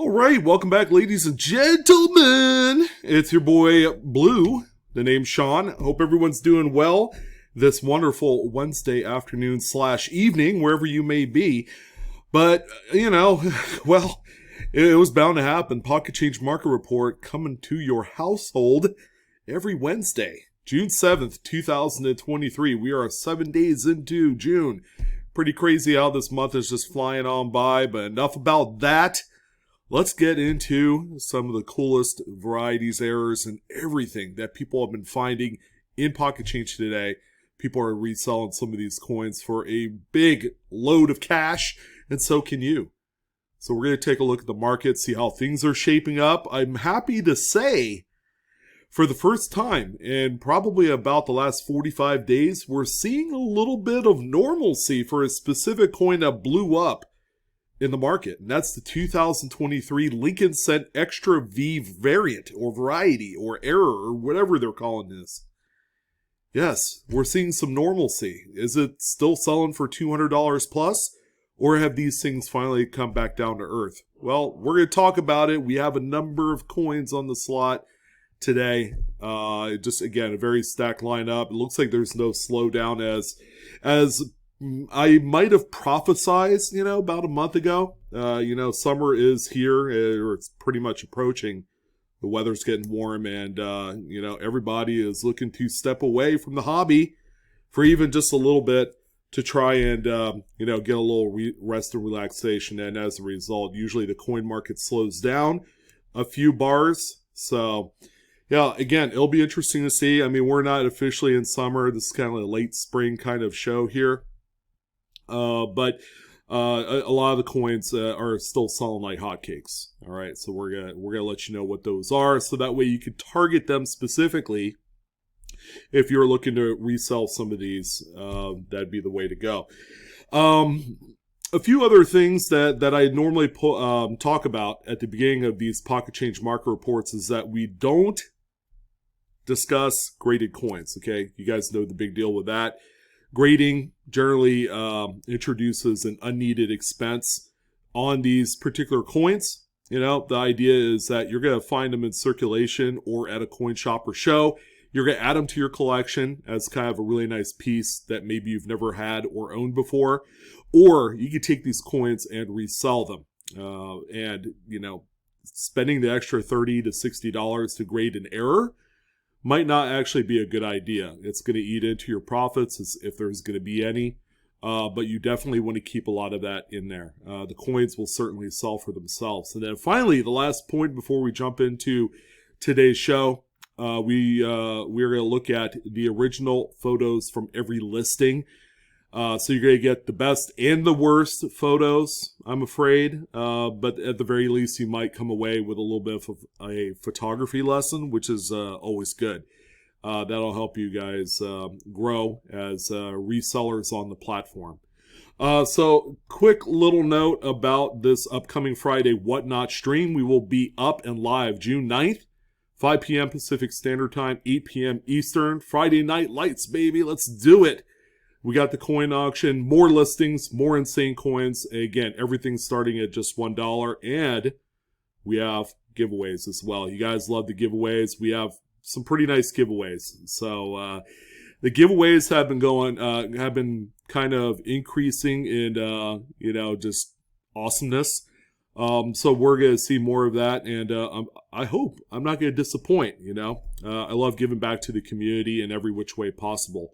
All right, welcome back, ladies and gentlemen. It's your boy Blue. The name's Sean. Hope everyone's doing well this wonderful Wednesday afternoon / evening, wherever you may be. But, well, it was bound to happen. Pocket Change Market Report coming to your household every Wednesday, June 7th, 2023. We are 7 days into June. Pretty crazy how this month is just flying on by, but enough about that. Let's get into some of the coolest varieties, errors, and everything that people have been finding in Pocket Change today. People are reselling some of these coins for a big load of cash, and so can you. So we're going to take a look at the market, see how things are shaping up. I'm happy to say, for the first time in probably about the last 45 days, we're seeing a little bit of normalcy for a specific coin that blew up in the market, and that's the 2023 Lincoln Cent Extra V variant or variety or error or whatever they're calling this. Yes, we're seeing some normalcy. Is it still selling for $200 plus, or have these things finally come back down to earth? Well, we're going to talk about it. We have a number of coins on the slot today. Just again, a very stacked lineup. It looks like there's no slowdown as I might have prophesized, about a month ago. Summer is here, or it's pretty much approaching. The weather's getting warm, and, everybody is looking to step away from the hobby for even just a little bit to try and, get a little rest and relaxation. And as a result, usually the coin market slows down a few bars. So, yeah, again, it'll be interesting to see. I mean, we're not officially in summer. This is kind of a late spring kind of show here. But a lot of the coins are still selling like hotcakes. All right, so we're gonna let you know what those are, so that way you can target them specifically. If you're looking to resell some of these, that'd be the way to go. A few other things that I normally talk about at the beginning of these Pocket Change Market Reports is that we don't discuss graded coins. Okay, you guys know the big deal with that. Grading generally introduces an unneeded expense on these particular coins. The idea is that you're going to find them in circulation or at a coin shop or show. You're going to add them to your collection as kind of a really nice piece that maybe you've never had or owned before. Or you could take these coins and resell them. Spending the extra $30 to $60 to grade an error might not actually be a good idea. It's going to eat into your profits if there's going to be any, but you definitely want to keep a lot of that in there. The coins will certainly sell for themselves. And then finally, the last point before we jump into today's show, we're going to look at the original photos from every listing. So you're going to get the best and the worst photos, I'm afraid. But at the very least, you might come away with a little bit of a photography lesson, which is always good. That'll help you guys grow as resellers on the platform. So quick little note about this upcoming Friday Whatnot stream. We will be up and live June 9th, 5 p.m. Pacific Standard Time, 8 p.m. Eastern. Friday Night Lights, baby. Let's do it. We got the coin auction, more listings, more insane coins. Again, everything's starting at just $1. And we have giveaways as well. You guys love the giveaways. We have some pretty nice giveaways. So the giveaways have been kind of increasing in, just awesomeness. So we're going to see more of that. And I hope I'm not going to disappoint, I love giving back to the community in every which way possible.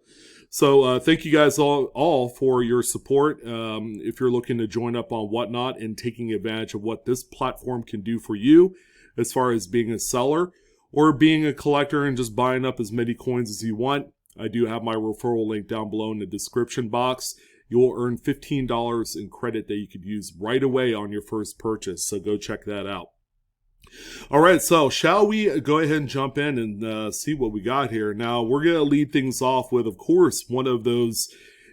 So thank you guys all for your support. If you're looking to join up on Whatnot and taking advantage of what this platform can do for you as far as being a seller or being a collector and just buying up as many coins as you want, I do have my referral link down below in the description box. You will earn $15 in credit that you could use right away on your first purchase. So go check that out. All right, so shall we go ahead and jump in and see what we got here? Now, we're going to lead things off with, of course, one of those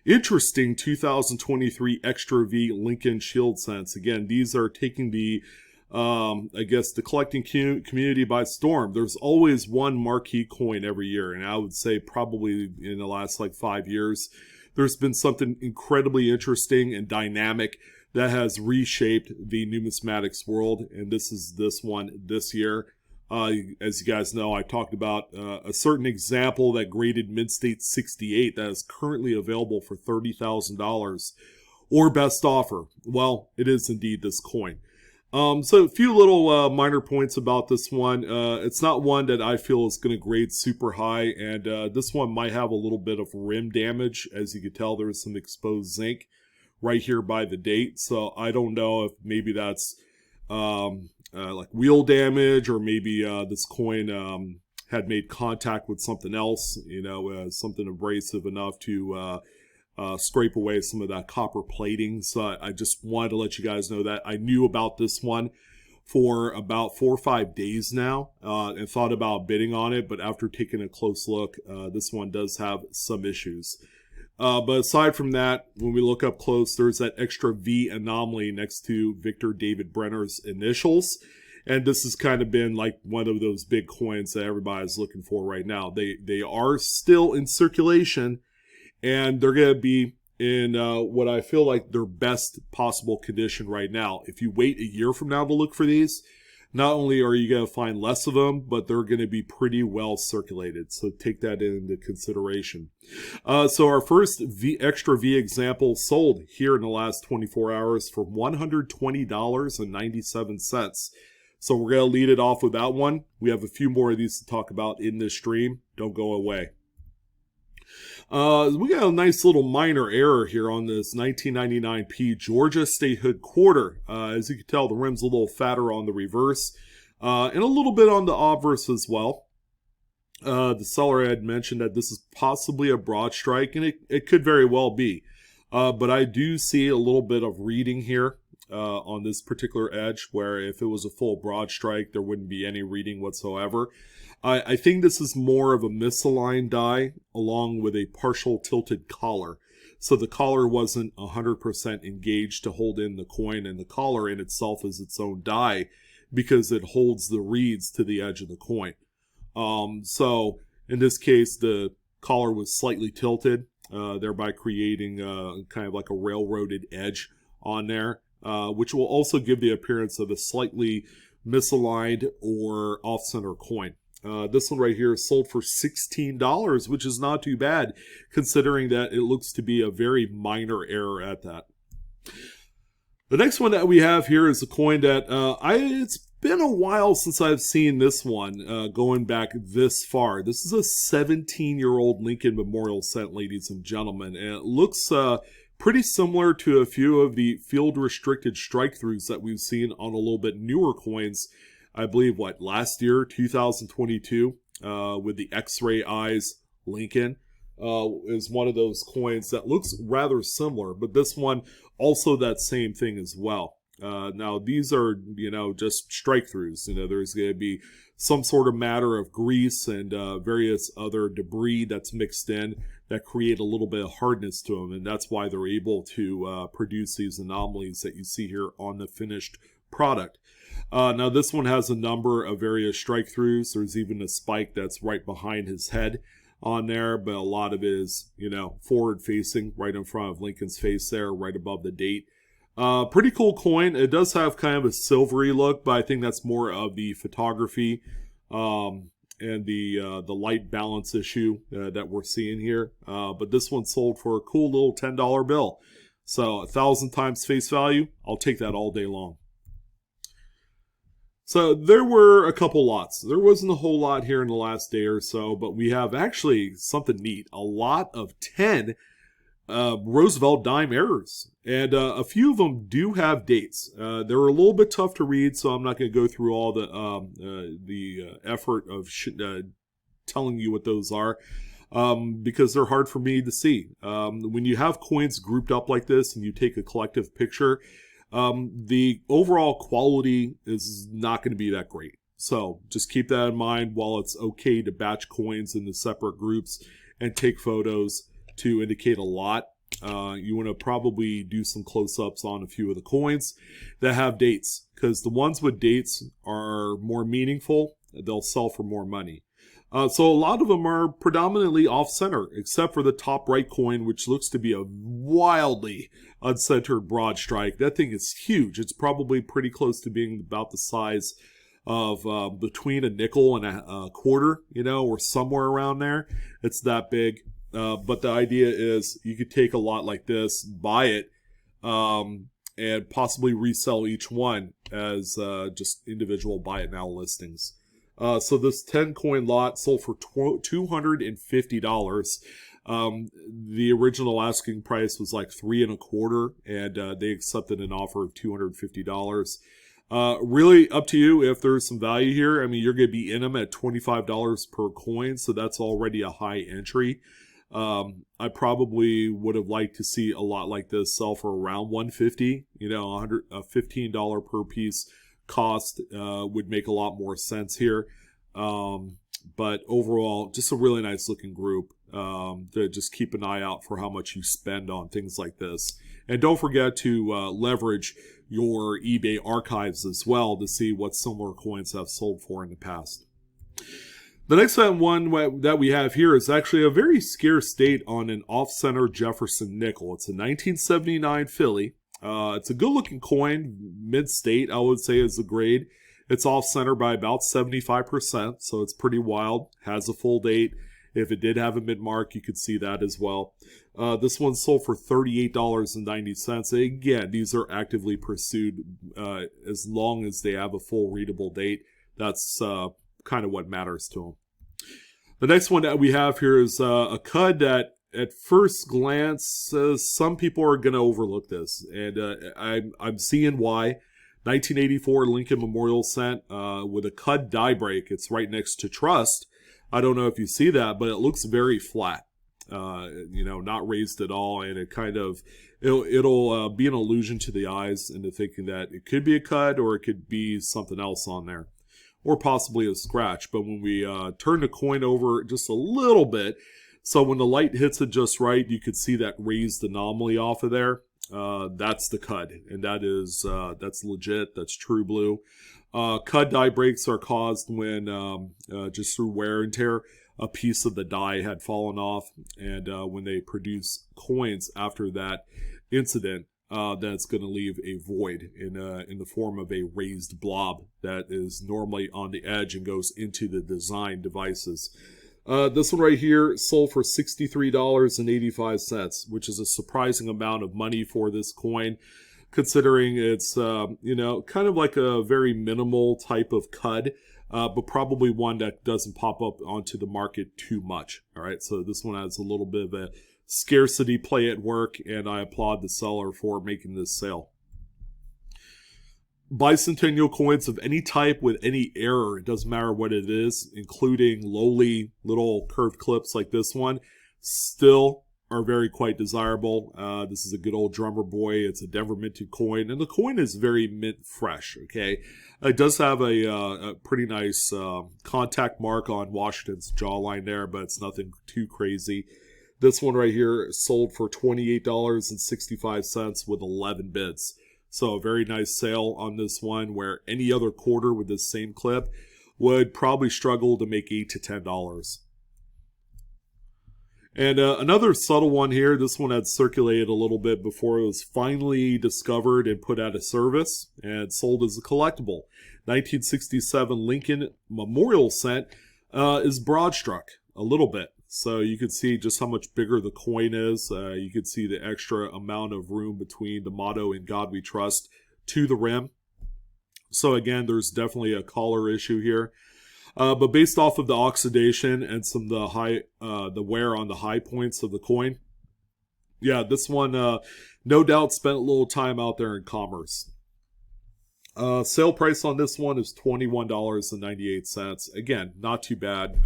interesting 2023 Extra V Lincoln Shield Cents. Again, these are taking the, the collecting community by storm. There's always one marquee coin every year, and I would say probably in the last 5 years, there's been something incredibly interesting and dynamic that has reshaped the numismatics world, and this is this one this year. As you guys know, I talked about a certain example that graded Mid-State 68 that is currently available for $30,000 or best offer. Well, it is indeed this coin. So a few little minor points about this one. It's not one that I feel is going to grade super high, and this one might have a little bit of rim damage. As you can tell, there's some exposed zinc right here by the date, so I don't know if maybe that's like wheel damage, or maybe this coin had made contact with something else, something abrasive enough to scrape away some of that copper plating. So I just wanted to let you guys know that I knew about this one for about 4 or 5 days now, and thought about bidding on it, but after taking a close look, this one does have some issues. But aside from that, when we look up close, there's that extra V anomaly next to Victor David Brenner's initials. And this has kind of been like one of those big coins that everybody's looking for right now. They are still in circulation, and they're going to be in what I feel like their best possible condition right now. If you wait a year from now to look for these, not only are you going to find less of them, but they're going to be pretty well circulated. So take that into consideration. So our first extra V example sold here in the last 24 hours for $120.97. So we're going to lead it off with that one. We have a few more of these to talk about in this stream. Don't go away. We got a nice little minor error here on this 1999P Georgia Statehood quarter. As you can tell, the rim's a little fatter on the reverse, and a little bit on the obverse as well. The seller had mentioned that this is possibly a broad strike, and it could very well be. But I do see a little bit of reading here on this particular edge, where if it was a full broad strike, there wouldn't be any reading whatsoever. I think this is more of a misaligned die along with a partial tilted collar. So the collar wasn't 100% engaged to hold in the coin, and the collar in itself is its own die because it holds the reeds to the edge of the coin. So in this case, the collar was slightly tilted, thereby creating kind of like a railroaded edge on there, which will also give the appearance of a slightly misaligned or off-center coin. This one right here is sold for $16, which is not too bad, considering that it looks to be a very minor error at that. The next one that we have here is a coin that it's been a while since I've seen this one, going back this far. This is a 17-year-old Lincoln Memorial cent, ladies and gentlemen, and it looks pretty similar to a few of the field-restricted strikethroughs that we've seen on a little bit newer coins. I believe, last year, 2022, with the X-Ray Eyes Lincoln, is one of those coins that looks rather similar, but this one also that same thing as well. Now, these are, just strike-throughs. There's going to be some sort of matter of grease and various other debris that's mixed in that create a little bit of hardness to them, and that's why they're able to produce these anomalies that you see here on the finished product. Now this one has a number of various strike-throughs. There's even a spike that's right behind his head on there, but a lot of it is, forward-facing, right in front of Lincoln's face there, right above the date. Pretty cool coin. It does have kind of a silvery look, but I think that's more of the photography and the light balance issue that we're seeing here. But this one sold for a cool little $10 bill. So 1,000 times face value, I'll take that all day long. So there were a couple lots. There wasn't a whole lot here in the last day or so, but we have actually something neat. A lot of 10 Roosevelt dime errors. And a few of them do have dates. They're a little bit tough to read, so I'm not going to go through all the effort of telling you what those are, because they're hard for me to see. When you have coins grouped up like this and you take a collective picture, the overall quality is not going to be that great. So just keep that in mind while it's okay to batch coins into separate groups and take photos to indicate a lot. You want to probably do some close-ups on a few of the coins that have dates, because the ones with dates are more meaningful. They'll sell for more money. So a lot of them are predominantly off-center, except for the top right coin, which looks to be a wildly uncentered broad strike. That thing is huge. It's probably pretty close to being about the size of between a nickel and a quarter, or somewhere around there. It's that big. But the idea is you could take a lot like this, buy it, and possibly resell each one as just individual buy it now listings. So this 10 coin lot sold for $250. The original asking price was like $325, and they accepted an offer of $250. Really up to you if there's some value here. I mean, you're going to be in them at $25 per coin, so that's already a high entry. I probably would have liked to see a lot like this sell for around $150. $15 per piece cost would make a lot more sense here. But overall, just a really nice looking group. To just keep an eye out for how much you spend on things like this. And don't forget to leverage your eBay archives as well to see what similar coins have sold for in the past. The next one that we have here is actually a very scarce date on an off-center Jefferson nickel. It's a 1979 Philly. It's a good-looking coin, mid-state, I would say is the grade. It's off-center by about 75%, so it's pretty wild. Has a full date. If it did have a mid-mark, you could see that as well. This one sold for $38.90. Again, these are actively pursued as long as they have a full readable date. That's kind of what matters to them. The next one that we have here is a cud that at first glance, some people are going to overlook this. And I'm seeing why. 1984 Lincoln Memorial Cent with a cud die break. It's right next to Trust. I don't know if you see that, but it looks very flat. Not raised at all. And it kind of, it'll be an illusion to the eyes into thinking that it could be a cud or it could be something else on there. Or possibly a scratch. But when we turn the coin over just a little bit, so when the light hits it just right, you could see that raised anomaly off of there. That's the cud, and that's legit. That's true blue. Cud die breaks are caused when just through wear and tear, a piece of the die had fallen off, and when they produce coins after that incident, then it's going to leave a void in the form of a raised blob that is normally on the edge and goes into the design devices. This one right here sold for $63.85, which is a surprising amount of money for this coin, considering it's kind of like a very minimal type of cud, but probably one that doesn't pop up onto the market too much. All right, so this one has a little bit of a scarcity play at work, and I applaud the seller for making this sale. Bicentennial coins of any type with any error, it doesn't matter what it is, including lowly little curved clips like this one, still are very quite desirable. This is a good old drummer boy. It's a Denver minted coin, and the coin is very mint fresh, okay? It does have a pretty nice contact mark on Washington's jawline there, but it's nothing too crazy. This one right here sold for $28.65 with 11 bids. So a very nice sale on this one, where any other quarter with this same clip would probably struggle to make $8 to $10. And another subtle one here, this one had circulated a little bit before it was finally discovered and put out of service and sold as a collectible. 1967 Lincoln Memorial Cent is broadstruck a little bit. So you can see just how much bigger the coin is. You can see the extra amount of room between the motto "In God We Trust" to the rim. So again, there's definitely a collar issue here. But based off of the oxidation and some of the wear on the high points of the coin, yeah, this one no doubt spent a little time out there in commerce. Sale price on this one is $21.98. Again, not too bad.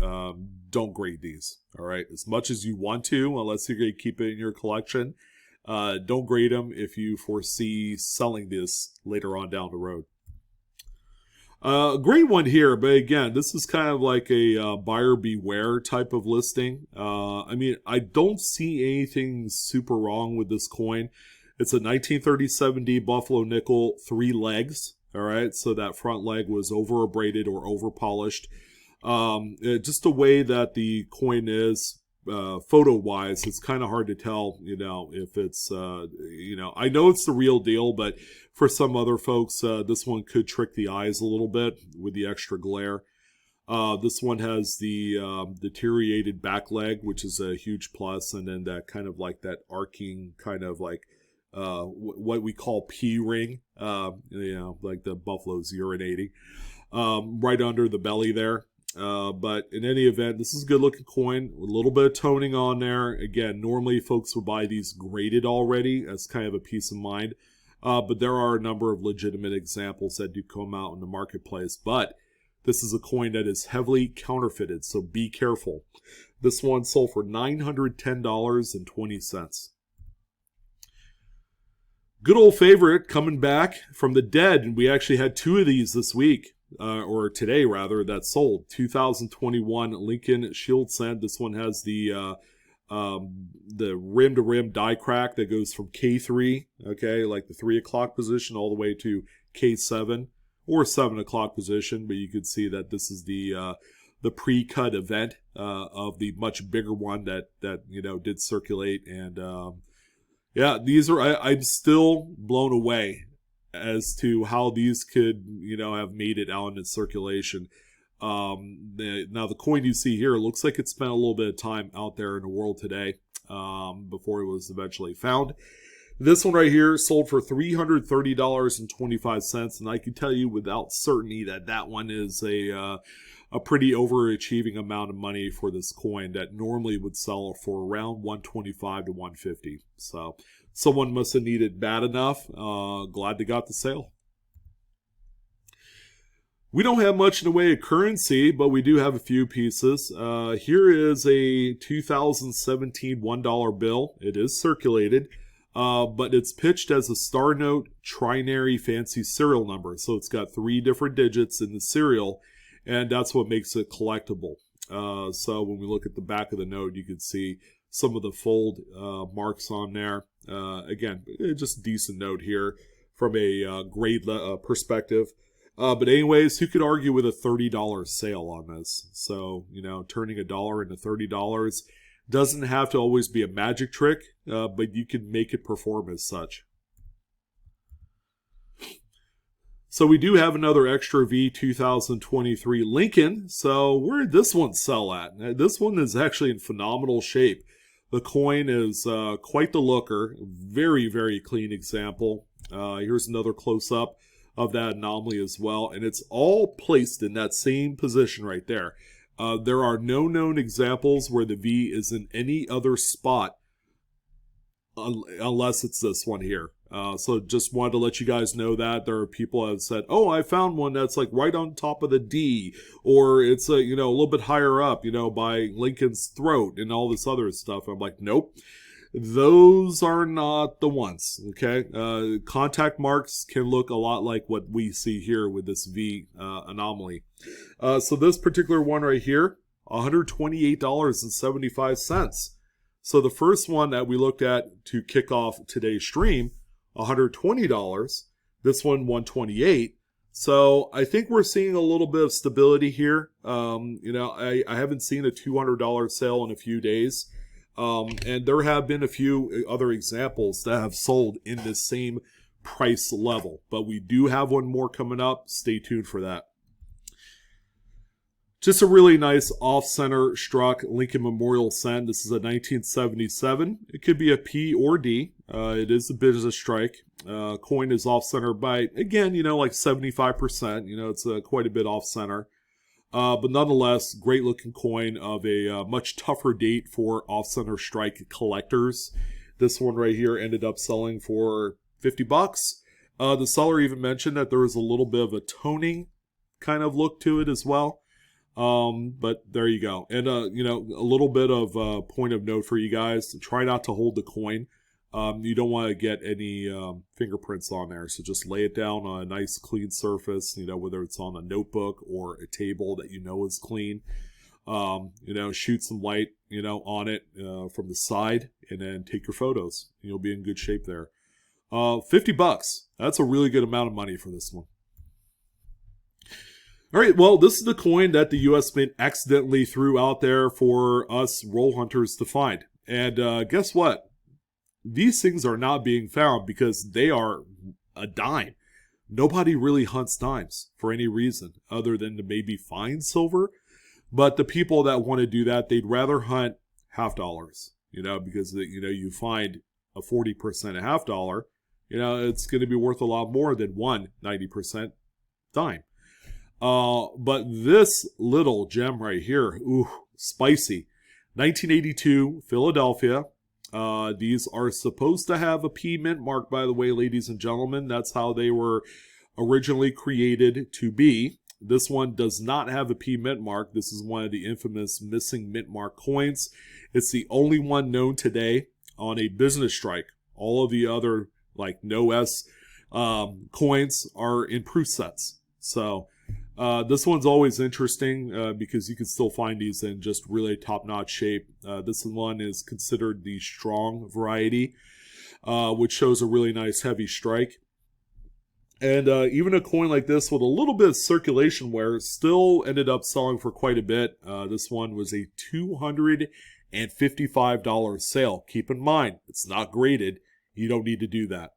Don't grade these, all right? As much as you want to, unless you're going to keep it in your collection. Don't grade them if you foresee selling this later on down the road. Great one here, but again, this is kind of like a buyer beware type of listing. I mean, I don't see anything super wrong with this coin. It's a 1937D Buffalo nickel, 3 legs. All right, so that front leg was over abraded or over polished. Just the way that the coin is, photo wise, it's kind of hard to tell, if it's, I know it's the real deal, but for some other folks, this one could trick the eyes a little bit with the extra glare. This one has the deteriorated back leg, which is a huge plus, and then that kind of like that arcing kind of like what we call P ring, like the buffalo's urinating, right under the belly there. But in any event, this is a good looking coin, a little bit of toning on there. Again, normally folks would buy these graded already as kind of a peace of mind. But there are a number of legitimate examples that do come out in the marketplace. But this is a coin that is heavily counterfeited, so be careful. This one sold for $910.20. Good old favorite coming back from the dead, and we actually had two of these this week. Or today rather, that sold. 2021 Lincoln Shield Cent. This one has the rim to rim die crack that goes from K3, okay, like the 3 o'clock position, all the way to K7 or 7 o'clock position. But you can see that this is the pre-cut event of the much bigger one that did circulate. And yeah, these are I'm still blown away as to how these could, have made it out in circulation. Now, the coin you see here looks like it spent a little bit of time out there in the world today before it was eventually found. This one right here sold for $330.25, and I can tell you without certainty that one is a pretty overachieving amount of money for this coin that normally would sell for around $125 to $150. So someone must have needed bad enough. Glad they got the sale. We don't have much in the way of currency, but we do have a few pieces. Here is a 2017 $1 bill. It is circulated, but it's pitched as a Star Note trinary fancy serial number. So it's got 3 different digits in the serial, and that's what makes it collectible. So when we look at the back of the note, you can see some of the fold marks on there. Again, just a decent note here from a grade perspective. But anyways, who could argue with a $30 sale on this? So, turning $1 into $30 doesn't have to always be a magic trick, but you can make it perform as such. So we do have another Extra V 2023 Lincoln. So where did this one sell at? This one is actually in phenomenal shape. The coin is quite the looker. Very, very clean example. Here's another close-up of that anomaly as well. And it's all placed in that same position right there. There are no known examples where the V is in any other spot unless it's this one here. So just wanted to let you guys know that there are people that have said, oh, I found one that's like right on top of the D, or it's a little bit higher up, by Lincoln's throat and all this other stuff. I'm like, nope, those are not the ones. Okay. Contact marks can look a lot like what we see here with this V anomaly. So this particular one right here, $128.75. So the first one that we looked at to kick off today's stream, $120. This one, $128. So I think we're seeing a little bit of stability here. I haven't seen a $200 sale in a few days. And there have been a few other examples that have sold in the same price level. But we do have one more coming up. Stay tuned for that. Just a really nice off-center struck Lincoln Memorial Cent. This is a 1977. It could be a P or D. It is a business strike. Coin is off-center by, again, like 75%. It's quite a bit off-center. But nonetheless, great-looking coin of a much tougher date for off-center strike collectors. This one right here ended up selling for $50. The seller even mentioned that there was a little bit of a toning kind of look to it as well. But there you go. And, a little bit of point of note for you guys. Try not to hold the coin. You don't want to get any fingerprints on there. So just lay it down on a nice clean surface, whether it's on a notebook or a table that is clean. Shoot some light, on it from the side and then take your photos. You'll be in good shape there. $50. That's a really good amount of money for this one. All right, well, this is the coin that the U.S. Mint accidentally threw out there for us roll hunters to find. And guess what? These things are not being found because they are a dime. Nobody really hunts dimes for any reason other than to maybe find silver. But the people that want to do that, they'd rather hunt half dollars, because, you find a 40% half dollar, it's going to be worth a lot more than one 90% dime. But this little gem right here, ooh, spicy. 1982, Philadelphia. These are supposed to have a P mint mark, by the way, ladies and gentlemen. That's how they were originally created to be. This one does not have a P mint mark. This is one of the infamous missing mint mark coins. It's the only one known today on a business strike. All of the other, like no S coins are in proof sets. So this one's always interesting because you can still find these in just really top-notch shape. This one is considered the strong variety, which shows a really nice heavy strike. And even a coin like this with a little bit of circulation wear still ended up selling for quite a bit. This one was a $255 sale. Keep in mind, it's not graded. You don't need to do that.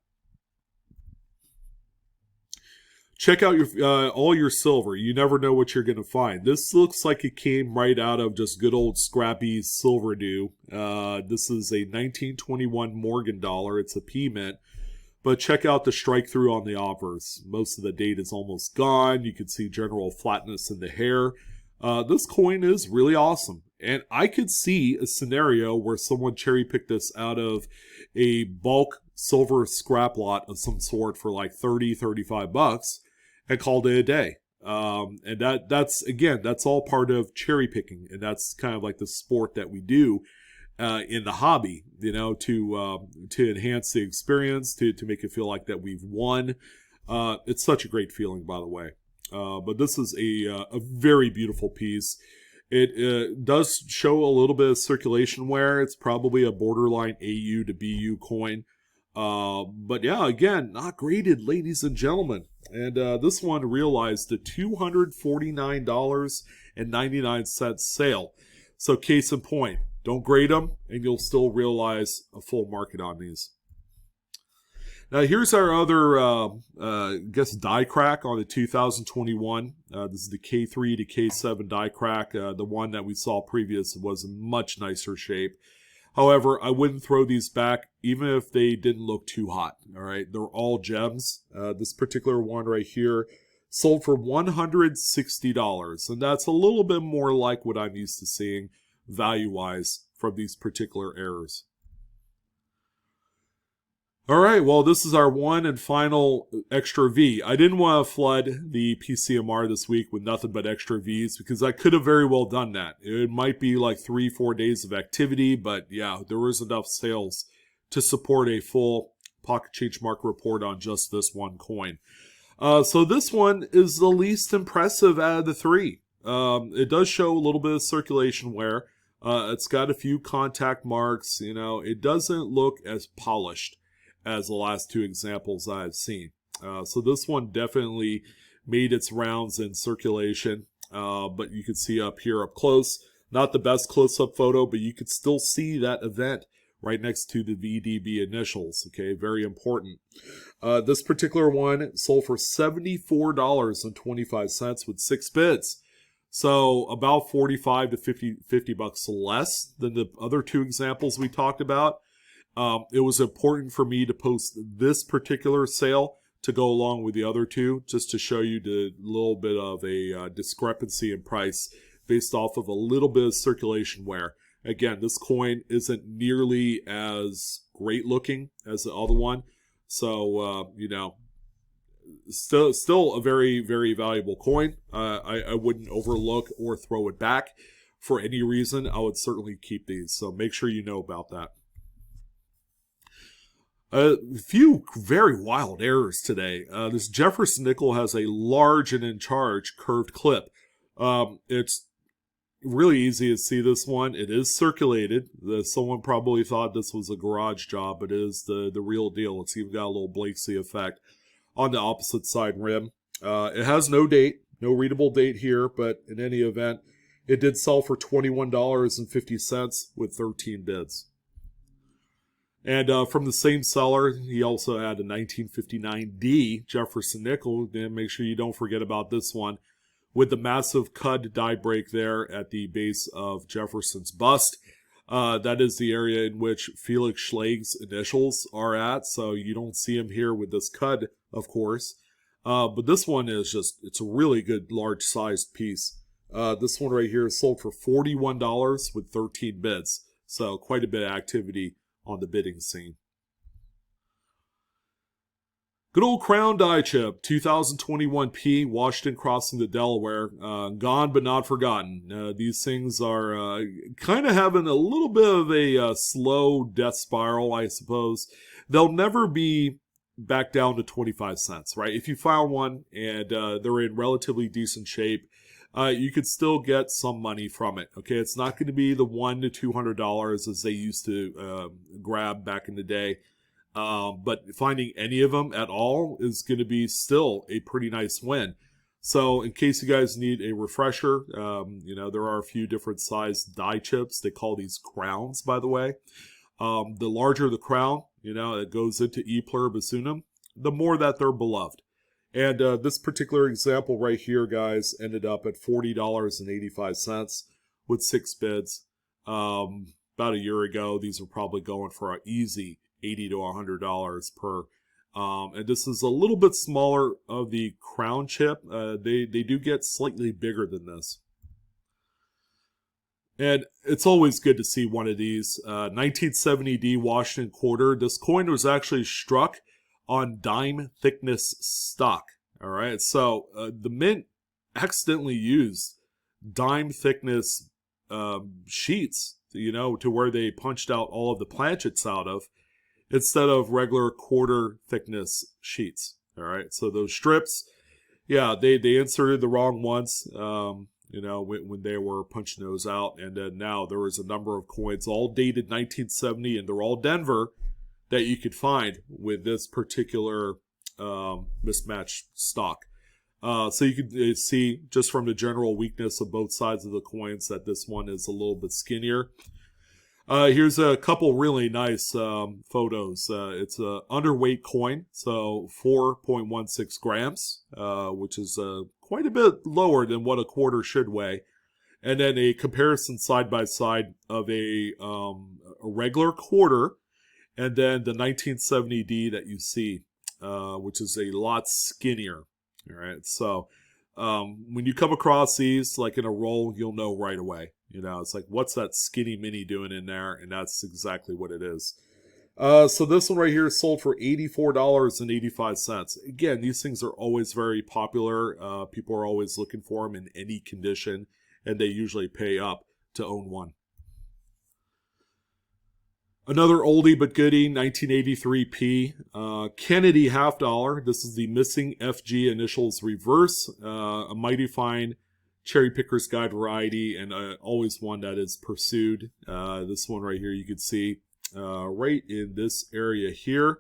Check out your all your silver. You never know what you're going to find. This looks like it came right out of just good old scrappy silver dew. This is a 1921 Morgan dollar. It's a P mint. But check out the strike-through on the obverse. Most of the date is almost gone. You can see general flatness in the hair. This coin is really awesome. And I could see a scenario where someone cherry-picked this out of a bulk silver scrap lot of some sort for like $30-35 and called it a day. And that's all part of cherry picking, and that's kind of like the sport that we do in the hobby, to enhance the experience, to make it feel like that we've won. It's such a great feeling, by the way. But this is a very beautiful piece. It does show a little bit of circulation wear. It's probably a borderline AU to BU coin. But yeah, again, not graded, ladies and gentlemen. And this one realized a $249.99 sale. So case in point, don't grade them, and you'll still realize a full market on these. Now here's our other, die crack on the 2021. This is the K3 to K7 die crack. The one that we saw previous was in much nicer shape. However, I wouldn't throw these back even if they didn't look too hot. All right, they're all gems. This particular one right here sold for $160, and that's a little bit more like what I'm used to seeing value-wise from these particular errors. All right, well, this is our one and final extra V. I didn't want to flood the PCMR this week with nothing but extra Vs because I could have very well done that. It might be like 3-4 days of activity, but yeah, there was enough sales to support a full pocket change market report on just this one coin. So this one is the least impressive out of the three. It does show a little bit of circulation wear. It's got a few contact marks. It doesn't look as polished as the last two examples I've seen. So this one definitely made its rounds in circulation, but you can see up here up close, not the best close-up photo, but you could still see that event right next to the VDB initials, okay, very important. This particular one sold for $74.25 with 6 bids. So about 45 to 50 bucks less than the other two examples we talked about. It was important for me to post this particular sale to go along with the other two, just to show you the little bit of a discrepancy in price based off of a little bit of circulation wear. Again, this coin isn't nearly as great looking as the other one. So, still a very, very valuable coin. I wouldn't overlook or throw it back for any reason. I would certainly keep these. So make sure you know about that. A few very wild errors today. This Jefferson nickel has a large and in charge curved clip. It's really easy to see this one. It is circulated. Someone probably thought this was a garage job, but it is the real deal. It's even got a little Blakeslee effect on the opposite side rim. It has no date. No readable date here, but in any event, it did sell for $21.50 with 13 bids. And from the same seller, he also had a 1959D Jefferson nickel. And make sure you don't forget about this one with the massive cud die break there at the base of Jefferson's bust. That is the area in which Felix Schlage's initials are at. So you don't see him here with this cud, of course. But this one is just, it's a really good large-sized piece. This one right here is sold for $41 with 13 bids. So quite a bit of activity on the bidding scene. Good old Crown die chip, 2021P, Washington crossing the Delaware. Gone but not forgotten. These things are kind of having a little bit of a slow death spiral, I suppose. They'll never be back down to 25 cents, right? If you found one and they're in relatively decent shape, you could still get some money from it. Okay, it's not going to be the $100 to $200 as they used to grab back in the day. But finding any of them at all is going to be still a pretty nice win. So in case you guys need a refresher, there are a few different size die chips. They call these crowns, by the way. The larger the crown, it goes into E pluribus unum, the more that they're beloved. And this particular example right here, guys, ended up at $40.85 with 6 bids. About a year ago, these were probably going for an easy $80 to $100 per. And this is a little bit smaller of the crown chip. They do get slightly bigger than this. And it's always good to see one of these. 1970D Washington quarter. This coin was actually struck on dime thickness stock. All right. So the mint accidentally used dime thickness sheets, to where they punched out all of the planchets out of, instead of regular quarter thickness sheets. All right. So those strips, yeah, they inserted the wrong ones. When they were punching those out. And then now there is a number of coins, all dated 1970, and they're all Denver, that you could find with this particular mismatched stock. So you can see just from the general weakness of both sides of the coins that this one is a little bit skinnier. Here's a couple really nice photos. It's a underweight coin, so 4.16 grams, which is quite a bit lower than what a quarter should weigh. And then a comparison side by side of a regular quarter, and then the 1970D that you see, which is a lot skinnier. All right, so when you come across these, like in a roll, you'll know right away. It's like, what's that skinny mini doing in there? And that's exactly what it is. So this one right here is sold for $84.85. Again, these things are always very popular. People are always looking for them in any condition, and they usually pay up to own one. Another oldie but goodie, 1983P. Kennedy half dollar. This is the missing FG initials reverse. A mighty fine cherry picker's guide variety, and always one that is pursued. This one right here, you can see right in this area here,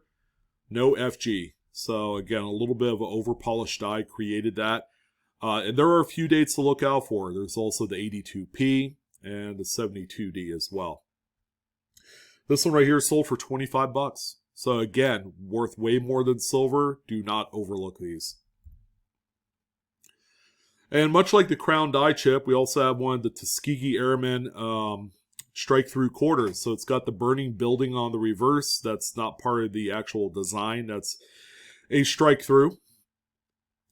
no FG. So again, a little bit of an over-polished die created that. And there are a few dates to look out for. There's also the 82P and the 72D as well. This one right here is sold for $25. So again, worth way more than silver. Do not overlook these. And much like the Crown die chip, we also have one of the Tuskegee Airmen Strikethrough quarters. So it's got the burning building on the reverse. That's not part of the actual design. That's a Strikethrough.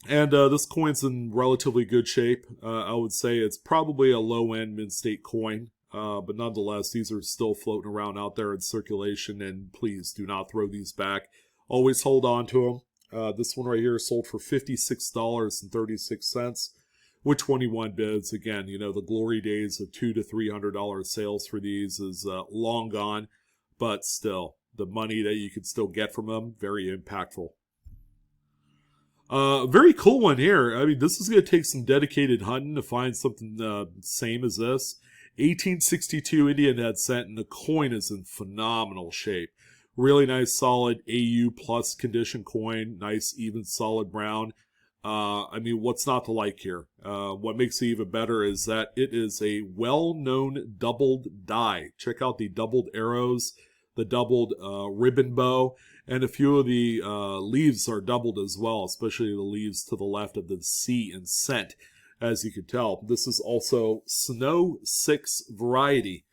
And this coin's in relatively good shape. I would say it's probably a low-end mid-state coin. But nonetheless, these are still floating around out there in circulation. And please do not throw these back. Always hold on to them. This one right here is sold for $56.36. with 21 bids. Again, the glory days of $200 to $300 sales for these is long gone, but still, the money that you can still get from them, very impactful. Very cool one here. I mean, this is going to take some dedicated hunting to find something same as this. 1862 Indian head cent, and the coin is in phenomenal shape. Really nice, solid AU plus condition coin. Nice, even, solid brown. I mean, what's not to like here? What makes it even better is that it is a well-known doubled die. Check out the doubled arrows, the doubled ribbon bow, and a few of the leaves are doubled as well, especially the leaves to the left of the C in scent, as you can tell. This is also Snow 6 variety,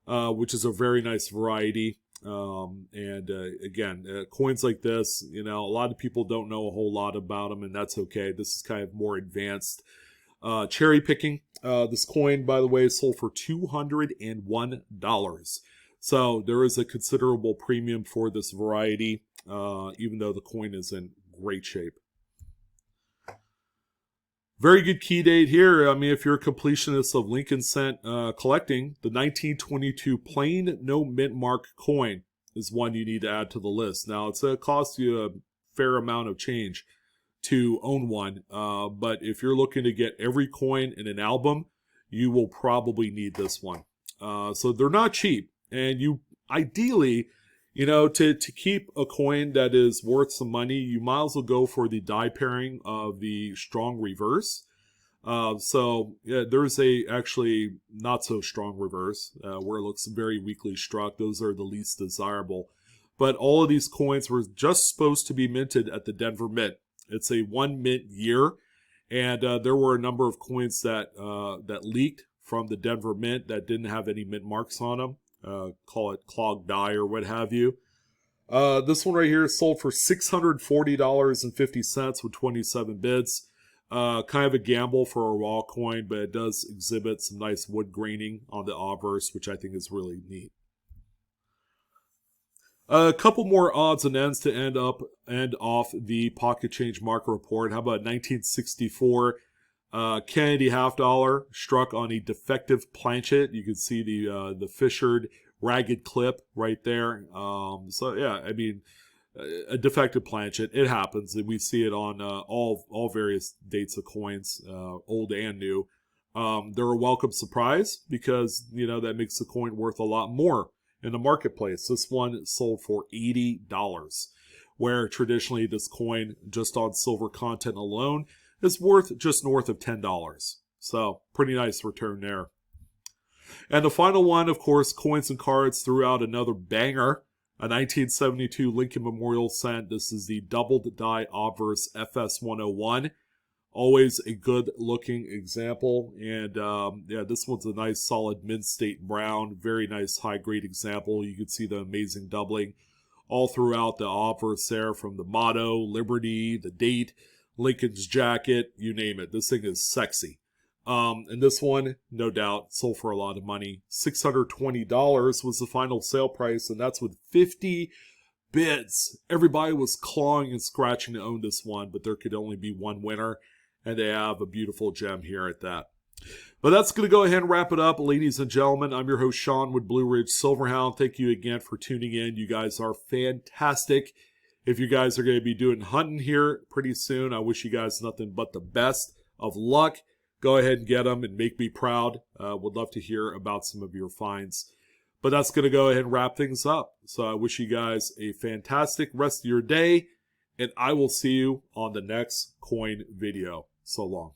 which is a very nice variety. Again, coins like this, you know, a lot of people don't know a whole lot about them, and that's okay. This is kind of more advanced cherry picking. This coin, by the way, is sold for $201. So there is a considerable premium for this variety, even though the coin is in great shape. Very good key date here. I mean, if you're a completionist of Lincoln Cent collecting, the 1922 plain no mint mark coin is one you need to add to the list. Now, it's going to cost you a fair amount of change to own one, but if you're looking to get every coin in an album, you will probably need this one. So they're not cheap, and you ideally, you know, to keep a coin that is worth some money, you might as well go for the die pairing of the strong reverse. So yeah, there's a actually not so strong reverse where it looks very weakly struck. Those are the least desirable. But all of these coins were just supposed to be minted at the Denver Mint. It's a 1 mint year, and there were a number of coins that that leaked from the Denver Mint that didn't have any mint marks on them. Call it clogged die or what have you. This one right here is sold for $640.50 with 27 bids. Kind of a gamble for a raw coin, but it does exhibit some nice wood graining on the obverse, which I think is really neat. A couple more odds and ends to end off the pocket change market report. How about 1964 Kennedy half dollar struck on a defective planchet? You can see the fissured ragged clip right there. So yeah, I mean, a defective planchet, it happens, and we see it on all various dates of coins, old and new. They're a welcome surprise because, you know, that makes the coin worth a lot more in the marketplace. This one sold for $80, where traditionally this coin, just on silver content alone, is worth just north of $10. So pretty nice return there. And the final one, of course, Coins and Cards threw out another banger, a 1972 Lincoln Memorial Cent. This is the doubled die obverse FS101. Always a good looking example. And yeah, this one's a nice solid mint state brown. Very nice high grade example. You can see the amazing doubling all throughout the obverse there, from the motto, Liberty, the date, Lincoln's jacket, you name it. This thing is sexy. And this one, no doubt, sold for a lot of money. $620 was the final sale price, and that's with 50 bids. Everybody was clawing and scratching to own this one, but there could only be one winner, and they have a beautiful gem here at that. But that's going to go ahead and wrap it up, ladies and gentlemen. I'm your host, Sean, with Blue Ridge Silverhound. Thank you again for tuning in. You guys are fantastic. If you guys are going to be doing hunting here pretty soon, I wish you guys nothing but the best of luck. Go ahead and get them and make me proud. Would love to hear about some of your finds. But that's going to go ahead and wrap things up. So I wish you guys a fantastic rest of your day, and I will see you on the next coin video. So long.